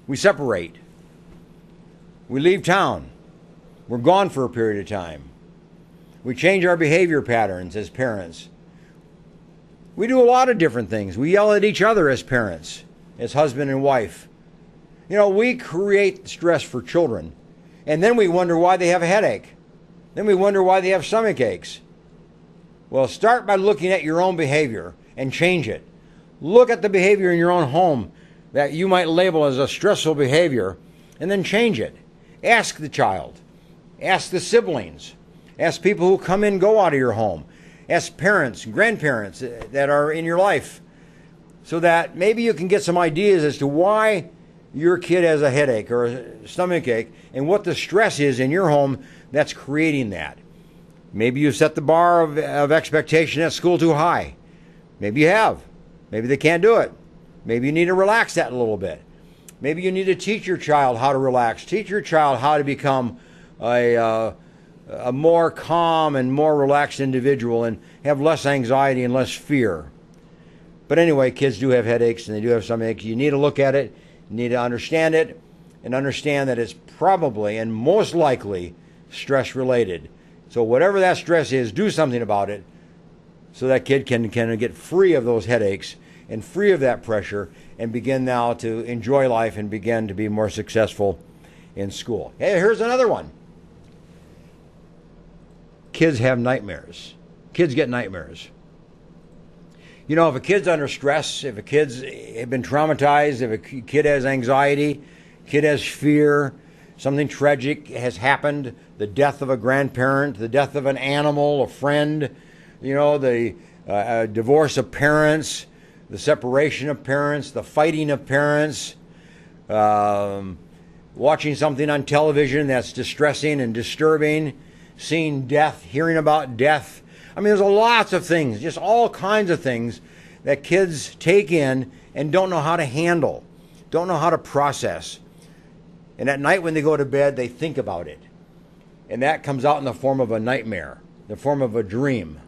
We separate. We leave town. We're gone for a period of time. We change our behavior patterns as parents. We do a lot of different things. We yell at each other as parents, as husband and wife. You know, we create stress for children, and then we wonder why they have a headache. Then we wonder why they have stomach aches. Well, start by looking at your own behavior and change it. Look at the behavior in your own home that you might label as a stressful behavior, and then change it. Ask the child. Ask the siblings. Ask people who come in and go out of your home. Ask parents, grandparents that are in your life, so that maybe you can get some ideas as to why your kid has a headache or a stomach ache and what the stress is in your home that's creating that. Maybe you set the bar of expectation at school too high. Maybe you have. Maybe they can't do it. Maybe you need to relax that a little bit. Maybe you need to teach your child how to relax. Teach your child how to become a more calm and more relaxed individual and have less anxiety and less fear. But anyway, kids do have headaches and they do have some aches. You need to look at it, you need to understand it, and understand that it's probably and most likely stress related. So whatever that stress is, do something about it so that kid can get free of those headaches and free of that pressure and begin now to enjoy life and begin to be more successful in school. Hey, here's another one. Kids have nightmares. Kids get nightmares. You know, if a kid's under stress, if a kid's been traumatized, if a kid has anxiety, kid has fear, something tragic has happened, the death of a grandparent, the death of an animal, a friend, you know, the divorce of parents, the separation of parents, the fighting of parents, watching something on television that's distressing and disturbing, seeing death, hearing about death. I mean, there's lots of things, just all kinds of things that kids take in and don't know how to handle, don't know how to process. And at night when they go to bed, they think about it. And that comes out in the form of a nightmare, the form of a dream.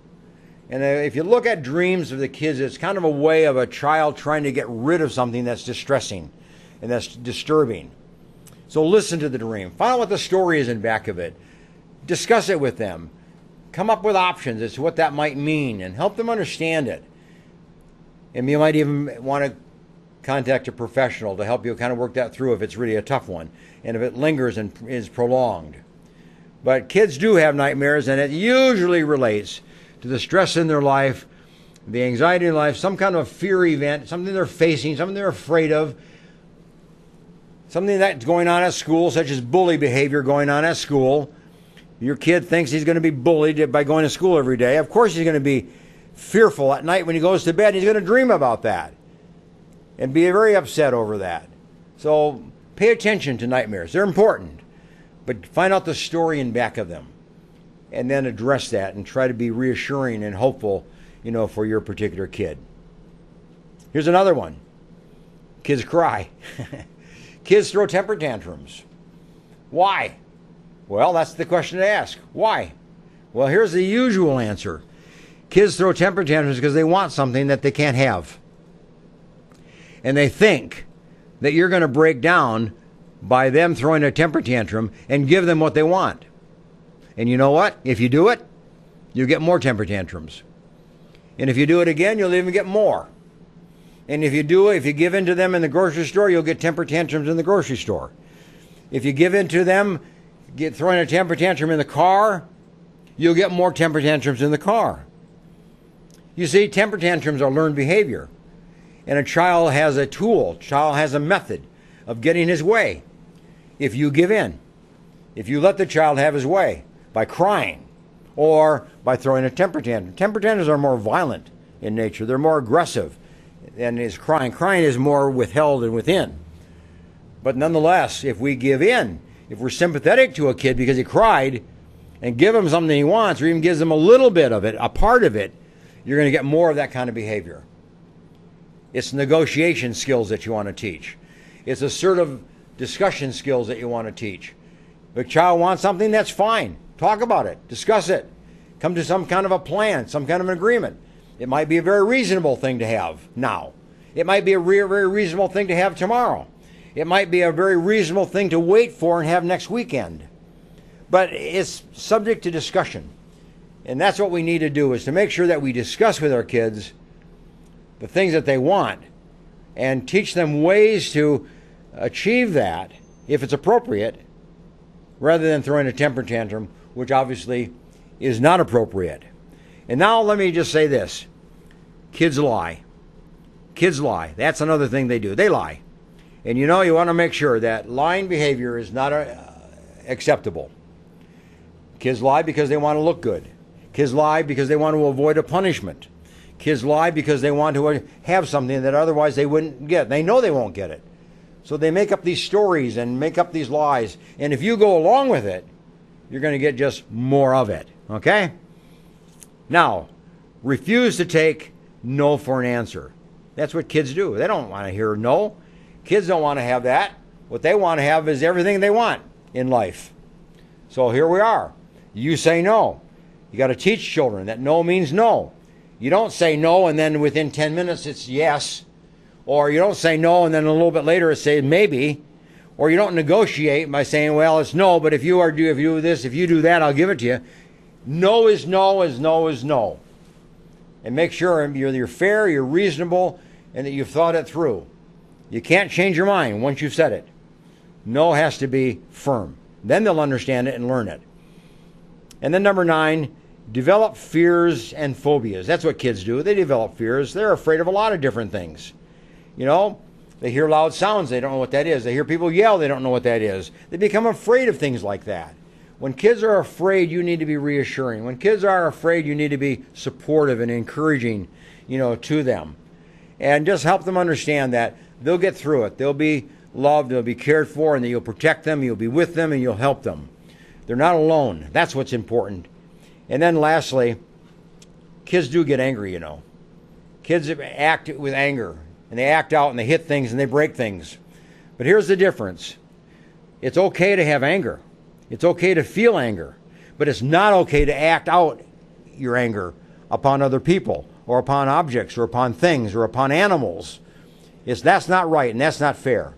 And if you look at dreams of the kids, it's kind of a way of a child trying to get rid of something that's distressing and that's disturbing. So listen to the dream. Find out what the story is in back of it. Discuss it with them. Come up with options as to what that might mean and help them understand it. And you might even want to contact a professional to help you kind of work that through if it's really a tough one and if it lingers and is prolonged. But kids do have nightmares, and it usually relates to the stress in their life the anxiety in life, some kind of a fear event, something they're facing, something they're afraid of, something that's going on at school, such as bully behavior going on at school. Your kid thinks he's going to be bullied by going to school every day. Of course he's going to be fearful at night when he goes to bed. He's going to dream about that and be very upset over that. So pay attention to nightmares. They're important. But find out the story in back of them and then address that and try to be reassuring and hopeful, for your particular kid. Here's another one. Kids cry. Kids throw temper tantrums. Why? Well, that's the question to ask. Why? Well, here's the usual answer. Kids throw temper tantrums because they want something that they can't have. And they think that you're going to break down by them throwing a temper tantrum and give them what they want. And you know what? If you do it, you'll get more temper tantrums. And if you do it again, you'll even get more. And if you give in to them in the grocery store, you'll get temper tantrums in the grocery store. If you give in to them, throwing a temper tantrum in the car, you'll get more temper tantrums in the car. You see, temper tantrums are learned behavior. And a child has a tool, child has a method of getting his way. If you give in, if you let the child have his way by crying or by throwing a temper tantrum. Temper tantrums are more violent in nature. They're more aggressive than is crying. Crying is more withheld and within. But nonetheless, if we give in, if we're sympathetic to a kid because he cried and give him something he wants or even gives him a little bit of it, a part of it, you're going to get more of that kind of behavior. It's negotiation skills that you want to teach. It's assertive discussion skills that you want to teach. If a child wants something, that's fine. Talk about it. Discuss it. Come to some kind of a plan, some kind of an agreement. It might be a very reasonable thing to have now. It might be a very reasonable thing to have tomorrow. It might be a very reasonable thing to wait for and have next weekend. But it's subject to discussion. And that's what we need to do, is to make sure that we discuss with our kids the things that they want and teach them ways to achieve that, if it's appropriate, rather than throwing a temper tantrum, which obviously is not appropriate. And now let me just say this. Kids lie. Kids lie. That's another thing they do. They lie. And you want to make sure that lying behavior is not acceptable. Kids lie because they want to look good. Kids lie because they want to avoid a punishment. Kids lie because they want to have something that otherwise they wouldn't get. They know they won't get it. So they make up these stories and make up these lies. And if you go along with it, you're going to get just more of it. Okay? Now, refuse to take no for an answer. That's what kids do. They don't want to hear no. Kids don't want to have that. What they want to have is everything they want in life. So here we are. You say no. You got to teach children that no means no. You don't say no and then within 10 minutes it's yes. Or you don't say no and then a little bit later it says maybe. Or you don't negotiate by saying, well, it's no, but if you do this, if you do that, I'll give it to you. No is no is no is no. And make sure you're fair, you're reasonable, and that you've thought it through. You can't change your mind once you've said it. No has to be firm. Then they'll understand it and learn it. And then number 9, develop fears and phobias. That's what kids do. They develop fears. They're afraid of a lot of different things. They hear loud sounds. They don't know what that is. They hear people yell. They don't know what that is. They become afraid of things like that. When kids are afraid, you need to be reassuring. When kids are afraid, you need to be supportive and encouraging, to them. And just help them understand that they'll get through it. They'll be loved, they'll be cared for, and that you'll protect them, you'll be with them, and you'll help them. They're not alone. That's what's important. And then lastly, kids do get angry, Kids act with anger, and they act out, and they hit things, and they break things. But here's the difference. It's okay to have anger. It's okay to feel anger. But it's not okay to act out your anger upon other people, or upon objects, or upon things, or upon animals. That's not right, and that's not fair.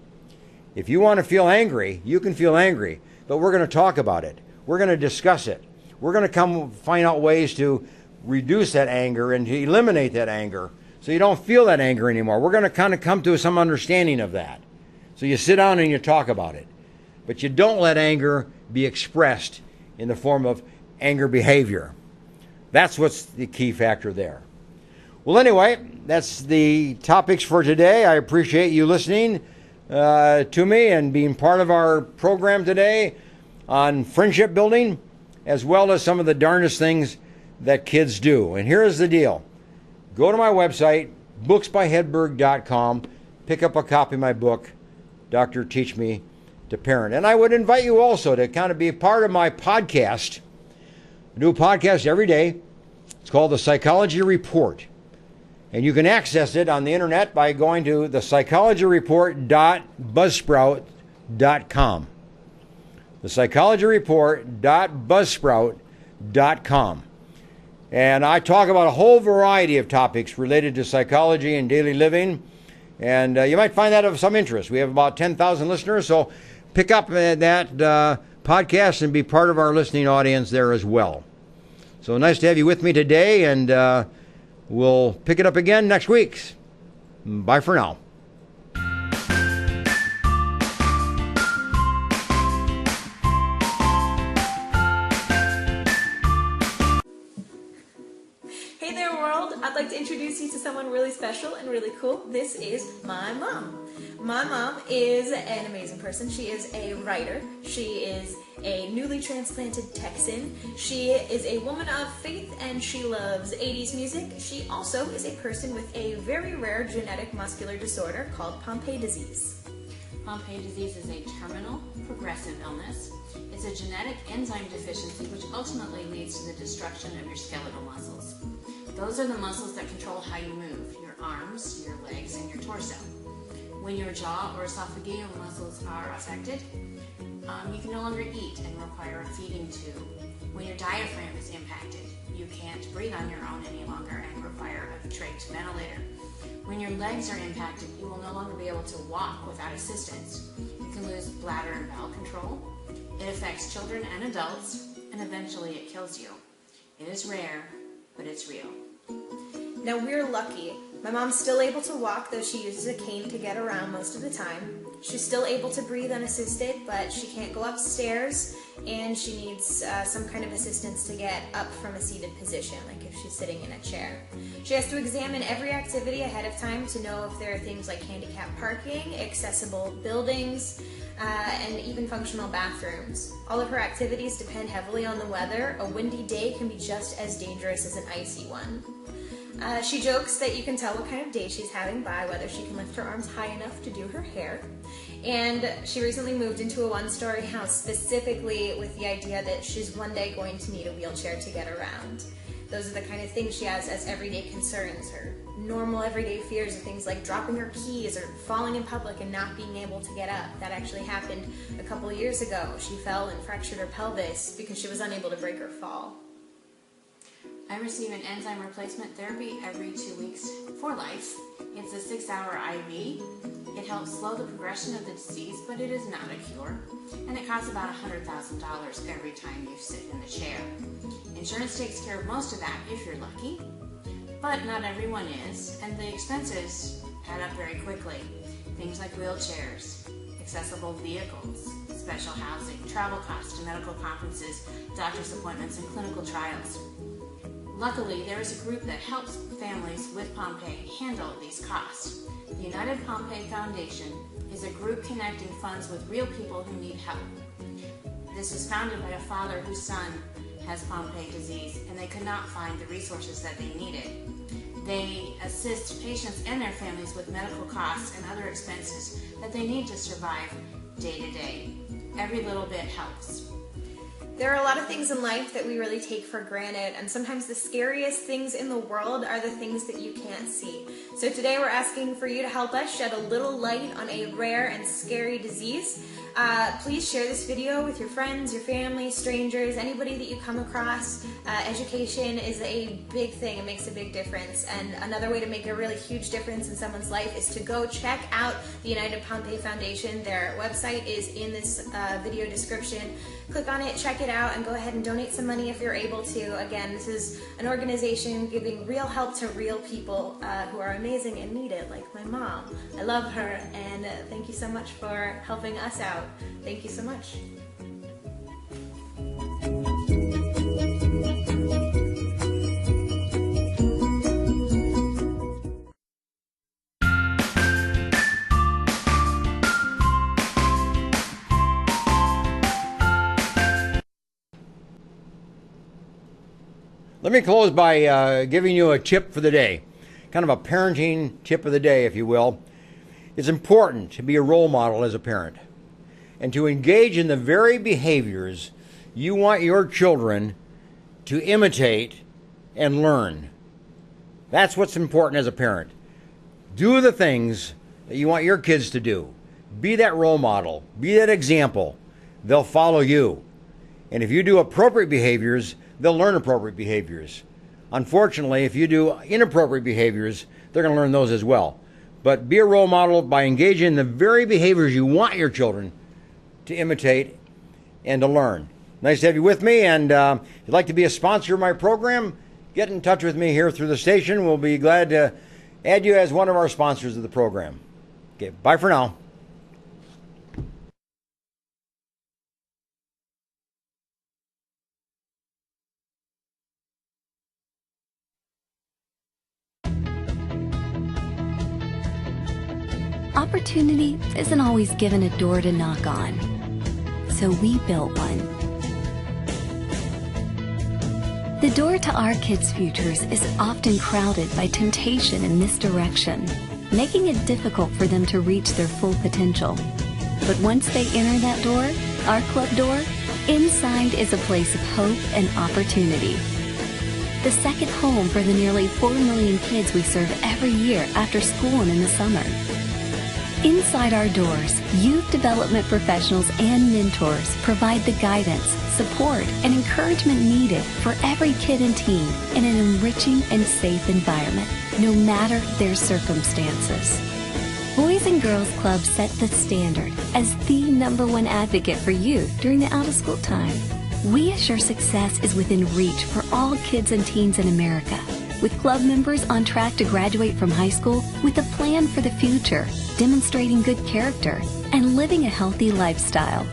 If you want to feel angry, you can feel angry, but we're going to talk about it. We're going to discuss it. We're going to find out ways to reduce that anger and to eliminate that anger so you don't feel that anger anymore. We're going to kind of come to some understanding of that. So you sit down and you talk about it. But you don't let anger be expressed in the form of anger behavior. That's what's the key factor there. Well, anyway, that's the topics for today. I appreciate you listening to me and being part of our program today on friendship building, as well as some of the darndest things that kids do. And here's the deal. Go to my website, booksbyhedberg.com, pick up a copy of my book, Dr. Teach Me to Parent. And I would invite you also to kind of be a part of my podcast. I do a podcast every day. It's called The Psychology Report. And you can access it on the internet by going to thepsychologyreport.buzzsprout.com. thepsychologyreport.buzzsprout.com. And I talk about a whole variety of topics related to psychology and daily living. And you might find that of some interest. We have about 10,000 listeners, so pick up that podcast and be part of our listening audience there as well. So nice to have you with me today, and we'll pick it up again next week. Bye for now. Hey there, world. I'd like to introduce you to someone really special and really cool. This is my mom. My mom is an amazing person. She is a writer. She is a newly transplanted Texan. She is a woman of faith and she loves 80s music. She also is a person with a very rare genetic muscular disorder called Pompe disease. Pompe disease is a terminal, progressive illness. It's a genetic enzyme deficiency which ultimately leads to the destruction of your skeletal muscles. Those are the muscles that control how you move, your arms, your legs, and your torso. When your jaw or esophageal muscles are affected, you can no longer eat and require a feeding tube. When your diaphragm is impacted, you can't breathe on your own any longer and require a trach ventilator. When your legs are impacted, you will no longer be able to walk without assistance. You can lose bladder and bowel control. It affects children and adults, and eventually it kills you. It is rare, but it's real. Now we're lucky. My mom's still able to walk, though she uses a cane to get around most of the time. She's still able to breathe unassisted, but she can't go upstairs, and she needs some kind of assistance to get up from a seated position, like if she's sitting in a chair. She has to examine every activity ahead of time to know if there are things like handicap parking, accessible buildings, and even functional bathrooms. All of her activities depend heavily on the weather. A windy day can be just as dangerous as an icy one. She jokes that you can tell what kind of day she's having by whether she can lift her arms high enough to do her hair. And she recently moved into a one-story house specifically with the idea that she's one day going to need a wheelchair to get around. Those are the kind of things she has as everyday concerns. Her normal everyday fears are things like dropping her keys or falling in public and not being able to get up. That actually happened a couple of years ago. She fell and fractured her pelvis because she was unable to break her fall. I receive an enzyme replacement therapy every 2 weeks for life. It's a 6-hour IV. It helps slow the progression of the disease, but it is not a cure. And it costs about $100,000 every time you sit in the chair. Insurance takes care of most of that if you're lucky, but not everyone is, and the expenses add up very quickly. Things like wheelchairs, accessible vehicles, special housing, travel costs to medical conferences, doctor's appointments, and clinical trials. Luckily, there is a group that helps families with Pompe handle these costs. The United Pompe Foundation is a group connecting funds with real people who need help. This was founded by a father whose son has Pompe disease, and they could not find the resources that they needed. They assist patients and their families with medical costs and other expenses that they need to survive day to day. Every little bit helps. There are a lot of things in life that we really take for granted, and sometimes the scariest things in the world are the things that you can't see. So today we're asking for you to help us shed a little light on a rare and scary disease. Please share this video with your friends, your family, strangers, anybody that you come across. Education is a big thing. It makes a big difference. And another way to make a really huge difference in someone's life is to go check out the United Pompe Foundation. Their website is in this video description. Click on it, check it out, and go ahead and donate some money if you're able to. Again, this is an organization giving real help to real people who are amazing and need it, like my mom. I love her, and thank you so much for helping us out. Thank you so much. Let me close by giving you a tip for the day, kind of a parenting tip of the day, if you will. It's important to be a role model as a parent and to engage in the very behaviors you want your children to imitate and learn. That's what's important as a parent. Do the things that you want your kids to do. Be that role model. Be that example. They'll follow you. And if you do appropriate behaviors, they'll learn appropriate behaviors. Unfortunately, if you do inappropriate behaviors, they're going to learn those as well. But be a role model by engaging in the very behaviors you want your children to imitate and to learn. Nice to have you with me, and if you'd like to be a sponsor of my program, get in touch with me here through the station. We'll be glad to add you as one of our sponsors of the program. Okay, bye for now. Opportunity isn't always given a door to knock on, so we built one. The door to our kids' futures is often crowded by temptation and misdirection, making it difficult for them to reach their full potential. But once they enter that door, our club door, inside is a place of hope and opportunity. The second home for the nearly 4 million kids we serve every year after school and in the summer. Inside our doors, youth development professionals and mentors provide the guidance, support, and encouragement needed for every kid and teen in an enriching and safe environment, no matter their circumstances. Boys and Girls Club set the standard as the #1 advocate for youth during the out-of-school time. We assure success is within reach for all kids and teens in America, with club members on track to graduate from high school with a plan for the future, demonstrating good character, and living a healthy lifestyle.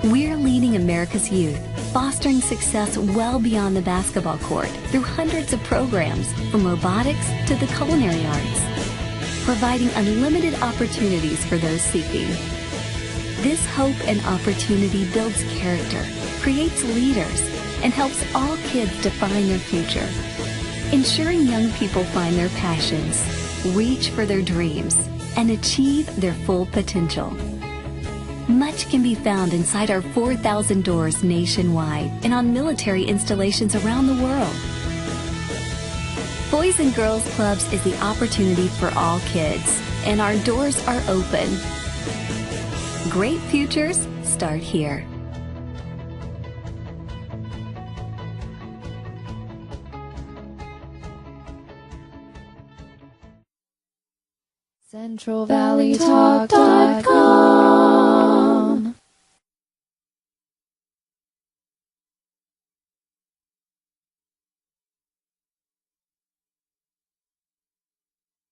We're leading America's youth, fostering success well beyond the basketball court through hundreds of programs, from robotics to the culinary arts, providing unlimited opportunities for those seeking. This hope and opportunity builds character, creates leaders, and helps all kids define their future, ensuring young people find their passions, reach for their dreams, and achieve their full potential. Much can be found inside our 4,000 doors nationwide and on military installations around the world. Boys and Girls Clubs is the opportunity for all kids, and our doors are open. Great futures start here. CentralValleyTalk.com